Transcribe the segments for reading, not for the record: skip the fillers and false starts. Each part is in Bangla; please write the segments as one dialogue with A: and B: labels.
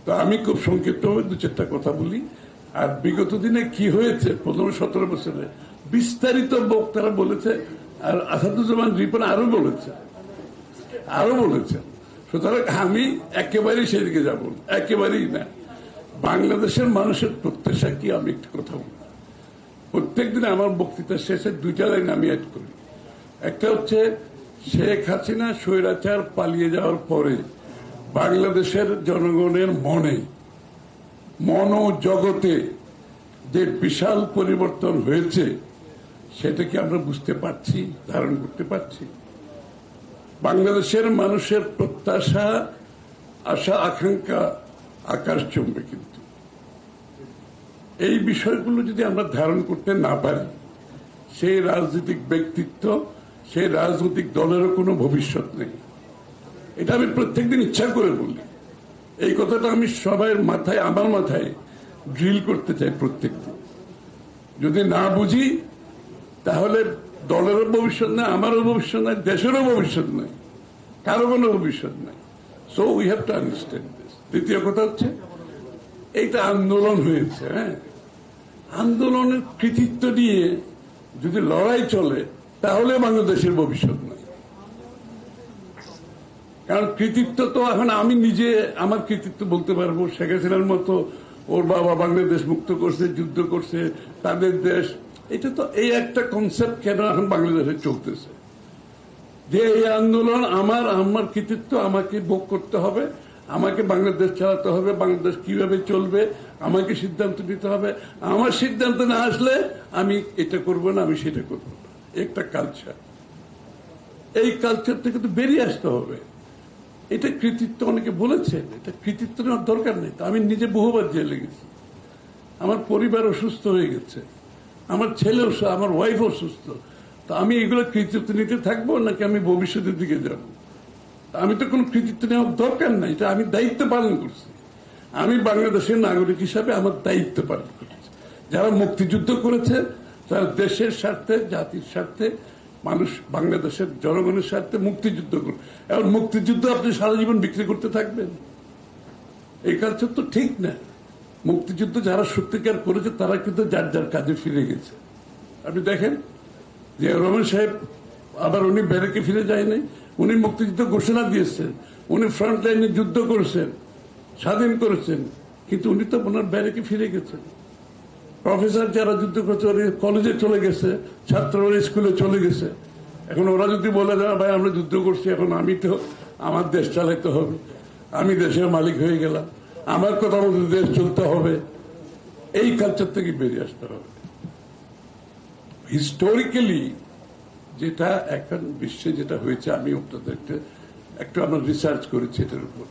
A: তো আমি খুব সংক্ষিপ্তভাবে দু চারটা কথা বলি। আর বিগত দিনে কি হয়েছে 15-17 বছরে বিস্তারিত বক্তারা বলেছে, আর আসাদুজ্জামান রিপন আরো বলেছেন। সুতরাং আমি একেবারেই সেদিকে যাব না, একেবারেই না। বাংলাদেশের মানুষের প্রত্যাশা কি, আমি একটু কথা বলি। প্রত্যেকদিন আমার বক্তৃতার শেষে দুইটা লাইন আমি অ্যাড করি। একটা হচ্ছে, শেখ হাসিনা স্বৈরাচার পালিয়ে যাওয়ার পরে বাংলাদেশের জনগণের মনোজগতে যে বিশাল পরিবর্তন হয়েছে সেটা কি আমরা বুঝতে পারছি, ধারণ করতে পারছি? বাংলাদেশের মানুষের প্রত্যাশা, আশা, আকাঙ্ক্ষা আকাশচুম্বী, কিন্তু এই বিষয়গুলো যদি আমরা ধারণ করতে না পারি, সেই রাজনৈতিক ব্যক্তিত্ব, সেই রাজনৈতিক দলেরও কোনো ভবিষ্যৎ নেই। এটা আমি প্রত্যেকদিন ইচ্ছা করে বলি। এই কথাটা আমি সবার মাথায়, আমার মাথায় ড্রিল করতে চাই প্রত্যেকদিন। যদি না বুঝি তাহলে দলেরও ভবিষ্যৎ নেই, আমারও ভবিষ্যৎ নেই, দেশেরও ভবিষ্যৎ নেই, কারো কোনো ভবিষ্যৎ নেই। So we have to understand this. দ্বিতীয় কথা হচ্ছে, এইটা আন্দোলন হয়েছে। হ্যাঁ, আন্দোলনের কৃতিত্ব নিয়ে যদি লড়াই চলে তাহলে বাংলাদেশের ভবিষ্যৎ নেই। কারণ কৃতিত্ব তো এখন আমি নিজে আমার কৃতিত্ব বলতে পারবো, শেখ হাসিনার মতো ওর বাবা বাংলাদেশ মুক্ত করছে, যুদ্ধ করছে, তাদের দেশ। এটা তো এই একটা কনসেপ্ট কেন এখন বাংলাদেশে চলতেছে, যে এই আন্দোলন আমার কৃতিত্ব আমাকে ভোগ করতে হবে, আমাকে বাংলাদেশ চালাতে হবে, বাংলাদেশ কিভাবে চলবে আমাকে সিদ্ধান্ত নিতে হবে, আমার সিদ্ধান্ত না আসলে আমি এটা করব না, আমি সেটা করব না। একটা কালচার, এই কালচার থেকে তো বেরিয়ে আসতে হবে। এটা কৃতিত্ব, অনেকে বলেছেন এটা কৃতিত্ব নেওয়ার দরকার নেই। তো আমি নিজে বহুবার জেলে গেছি, আমার পরিবার অসুস্থ হয়ে গেছে, আমার ছেলে আমার ওয়াইফ অসুস্থ। তো আমি এগুলো কৃতিত্ব নিতে থাকবো নাকি আমি ভবিষ্যতের দিকে যাব? আমি তো কোনো কৃতিত্ব নেওয়ার দরকার নাই, এটা আমি দায়িত্ব পালন করছি। আমি বাংলাদেশের নাগরিক হিসাবে আমার দায়িত্ব পালন করছি। যারা মুক্তিযুদ্ধ করেছে তারা দেশের স্বার্থে, জাতির স্বার্থে, মানুষ বাংলাদেশের জনগণের স্বার্থে মুক্তিযুদ্ধ করে। এখন মুক্তিযুদ্ধ আপনি সারা জীবন বিক্রি করতে থাকবেন, এই কালচার তো ঠিক না। মুক্তিযুদ্ধ যারা সত্যিকার করেছে তারা কিন্তু যার যার কাজে ফিরে গেছে। আপনি দেখেন যে রহমান সাহেব আবার উনি ব্যারেকে ফিরে যায় নাই, উনি মুক্তিযুদ্ধ ঘোষণা দিয়েছেন, উনি ফ্রন্ট লাইনে যুদ্ধ করেছেন, স্বাধীন করেছেন, কিন্তু উনি তো ওনার ব্যারেকে ফিরে গেছেন। প্রফেসর যারা যুদ্ধ করেছে ওরা কলেজে চলে গেছে, ছাত্ররা স্কুলে চলে গেছে। এখন ওরা যদি বলে দেয় ভাই আমরা যুদ্ধ করছি, এখন আমি তো আমার দেশ চালাইতে হবে, আমি দেশের মালিক হয়ে গেলাম, আমার কথা মতো দেশ চলতে হবে, এই কালচার থেকে বেরিয়ে আসতে হবে। হিস্টোরিক্যালি যেটা এখন বিশ্বে যেটা হয়েছে, আমি আপনাদেরকে একটু আমরা রিসার্চ করেছি এটার উপর,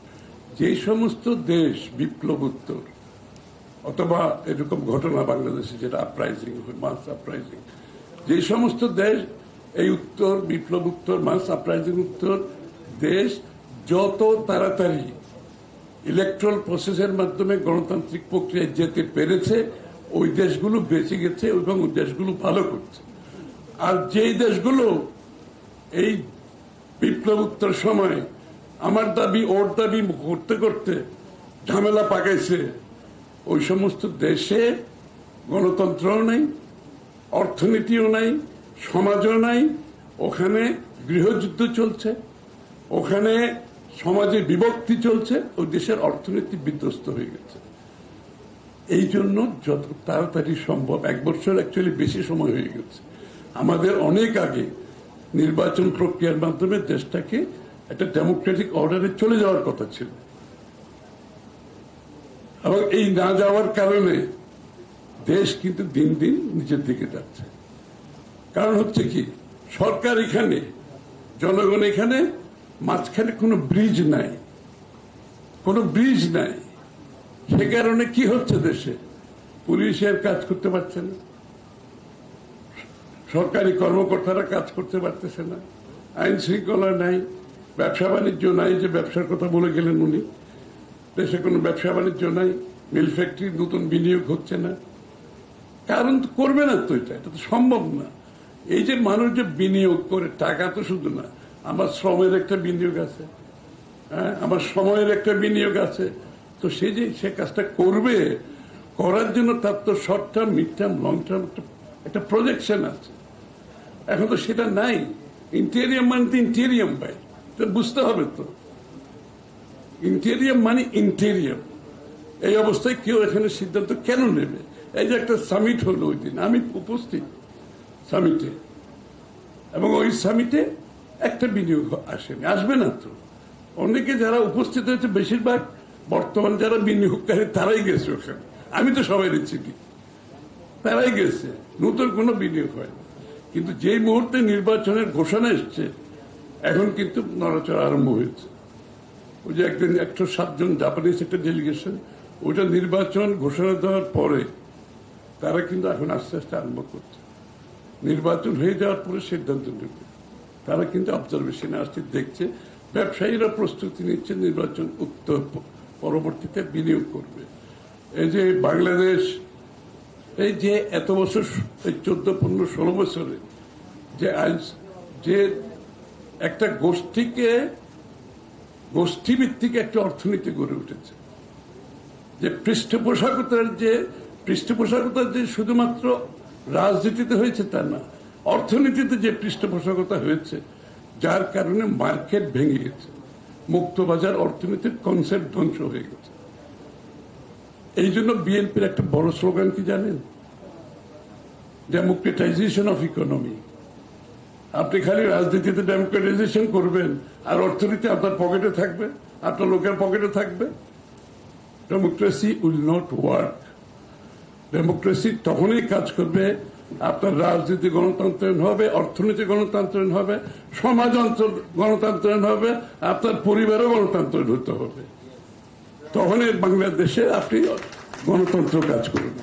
A: যে সমস্ত দেশ বিপ্লবোত্তর অথবা এরকম ঘটনা বাংলাদেশে যেটা আপরাইজিং, মাস আপরাইজিং, যে সমস্ত দেশ এই উত্তর বিপ্লব উত্তর, মাস আপরাইজিং উত্তর দেশ যত তাড়াতাড়ি ইলেকট্রাল প্রসেসের মাধ্যমে গণতান্ত্রিক প্রক্রিয়ায় যেতে পেরেছে, ওই দেশগুলো বেঁচে গেছে এবং ওই দেশগুলো ভালো করছে। আর যেই দেশগুলো এই বিপ্লব উত্তর সময় আমার দাবি ওর দাবি করতে করতে ঝামেলা পাকাইছে, ওই সমস্ত দেশে গণতন্ত্রও নাই, অর্থনীতিও নাই, সমাজও নাই, ওখানে গৃহযুদ্ধ চলছে, ওখানে সমাজে বিভক্তি চলছে, ওই দেশের অর্থনীতি বিধ্বস্ত হয়ে গেছে। এই জন্য যত তাড়াতাড়ি সম্ভব, 1 বছর অ্যাকচুয়ালি বেশি সময় হয়ে গেছে, আমাদের অনেক আগে নির্বাচন প্রক্রিয়ার মাধ্যমে দেশটাকে একটা ডেমোক্রেটিক অর্ডারে চলে যাওয়ার কথা ছিল। এবং এই না যাওয়ার কারণে দেশ কিন্তু দিন দিন নিচের দিকে যাচ্ছে। কারণ হচ্ছে কি, সরকার এখানে, জনগণ এখানে, মাঝখানে কোনো ব্রিজ নাই, কোনো ব্রিজ নাই। সে কারণে কি হচ্ছে, দেশে পুলিশের কাজ করতে পারছে না, সরকারি কর্মকর্তারা কাজ করতে পারতেছে না, আইন শৃঙ্খলা নাই, ব্যবসা বাণিজ্য নাই, যে ব্যবসার কথা বলে গেলেন উনি, দেশে কোনো ব্যবসা বাণিজ্য নাই, মিল ফ্যাক্টরি নতুন বিনিয়োগ হচ্ছে না। কারণ তো করবে না তো, এটা তো সম্ভব না। এই যে মানুষ যে বিনিয়োগ করে, টাকা তো শুধু না, আমার শ্রমের একটা বিনিয়োগ আছে, হ্যাঁ, আমার সময়ের একটা বিনিয়োগ আছে, তো সে কাজটা করবে, করার জন্য তার তো short term, mid term, long term একটা প্রজেকশন আছে। এখন তো সেটা নাই। ইন্টেরিয়াম মানে তো ইন্টেরিয়াম ভাই, বুঝতে হবে তো। ইন্টেরিয়াম মানে ইন্টেরিয়াম। এই অবস্থায় কেউ এখানে সিদ্ধান্ত কেন নেবে? এই যে একটা সামিট হলো ওই দিন, আমি উপস্থিত সামিটে, এবং ওই সামিটে একটা বিনিয়োগ আসেনি, আসবে না তো। অনেকে যারা উপস্থিত হয়েছে বেশিরভাগ বর্তমান যারা বিনিয়োগকারী তারাই গেছে ওখানে, আমি তো সবাই চিনি, তারাই গেছে, নতুন কোনো বিনিয়োগ হয় না। কিন্তু যেই মুহূর্তে নির্বাচনের ঘোষণা এসছে, এখন কিন্তু নড়াচড়া আরম্ভ হয়েছে। ওই যে একদিন 107 জন জাপানিজ একটা ডেলিগেশন, ওইটা নির্বাচন ঘোষণা দেওয়ার পরে তারা কিন্তু এখন আস্তে আস্তে আরম্ভ করছে। নির্বাচন হয়ে যাওয়ার পরে সিদ্ধান্ত নেবে। তারা কিন্তু অবজারভেশনে আসছে, দেখছে, ব্যবসায়ীরা প্রস্তুতি নিচ্ছে নির্বাচন উত্তর পরবর্তীতে বিনিয়োগ করবে। এই যে বাংলাদেশ, এই যে এত বছর, এই 14, 15, 16 বছরে যে একটা গোষ্ঠীভিত্তিক একটা অর্থনীতি গড়ে উঠেছে, যে পৃষ্ঠপোষকতা যে শুধুমাত্র রাজনীতিতে হয়েছে তা না, অর্থনীতিতে যে পৃষ্ঠপোষকতা হয়েছে, যার কারণে মার্কেট ভেঙে গেছে, মুক্তবাজার অর্থনীতির কনসেপ্ট ধ্বংস হয়ে গেছে। এই জন্য বিএনপির একটা বড় স্লোগান কি জানেন? Democratisation of economy. আপনি খালি রাজনীতিতে ডেমোক্রেটাইজেশন করবেন আর অর্থনীতি আপনার পকেটে থাকবে, আপনার লোকের পকেটে থাকবে, democracy will not work. Democracy তখনই কাজ করবে আপনার রাজনীতি গণতন্ত্রায়ন হবে, অর্থনীতি গণতন্ত্রায়ন হবে, সমাজতন্ত্র গণতন্ত্রায়ন হবে, আপনার পরিবারও গণতন্ত্রায়ন হতে হবে। তখনই বাংলাদেশে আপনি গণতন্ত্র কাজ করবেন।